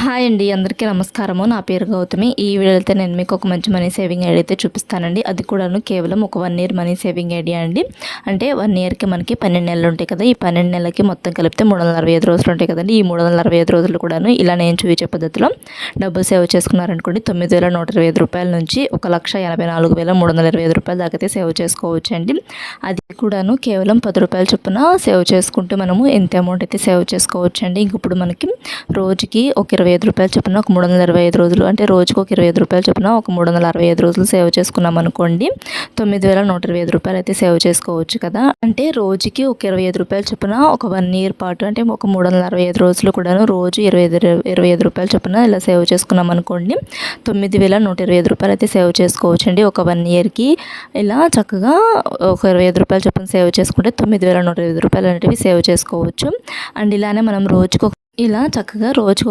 Hi అండి, అందరికీ నమస్కారము. నా పేరు గౌతమి. ఈ వీడియోలో అయితే నేను మీకు ఒక మంచి మనీ సేవింగ్ ఐడియా అయితే చూపిస్తానండి. అది కూడాను కేవలం ఒక 1 ఇయర్ మనీ సేవింగ్ ఐడియా అండి. అంటే 1 ఇయర్కి మనకి 12 నెలలు ఉంటాయి కదా. ఈ 12 నెలలకి మొత్తం కలిపితే 365 రోజులు ఉంటాయి కదండి. ఈ 365 రోజులు కూడాను ఇలా నేను చూపించే పద్ధతిలో డబ్బులు సేవ్ చేసుకున్నారనుకోండి, 9,125 రూపాయల నుంచి 1,84,325 రూపాయల దాకా అయితే సేవ్ చేసుకోవచ్చు అండి. అది కూడాను కేవలం 10 రూపాయల చొప్పున సేవ్ చేసుకుంటే మనము ఎంత అమౌంట్ అయితే సేవ్ చేసుకోవచ్చు అండి. ఇప్పుడు మనకి రోజుకి ఒక 25 రూపాయలు చొప్పున ఒక 325 రోజులు, అంటే రోజుకి ఒక 25 రూపాయలు చొప్పున ఒక 365 రోజులు సేవ్ చేసుకున్నాం అనుకోండి, 9,125 రూపాయలు అయితే సేవ్ చేసుకోవచ్చు కదా. అంటే రోజుకి ఒక 25 రూపాయలు చొప్పున ఒక 1 ఇయర్ పాటు, అంటే ఒక 365 రోజులు కూడాను రోజు 25 రూపాయలు చొప్పున ఇలా సేవ్ చేసుకున్నాం అనుకోండి, 9,125 రూపాయలు అయితే సేవ్ చేసుకోవచ్చు అండి. ఒక 1 ఇయర్కి ఇలా చక్కగా ఒక 25 రూపాయలు చొప్పున సేవ్ చేసుకుంటే 9,125 రూపాయలు అనేటివి సేవ్ చేసుకోవచ్చు. అండ్ ఇలానే మనం రోజుకు ఇలా చక్కగా రోజుకు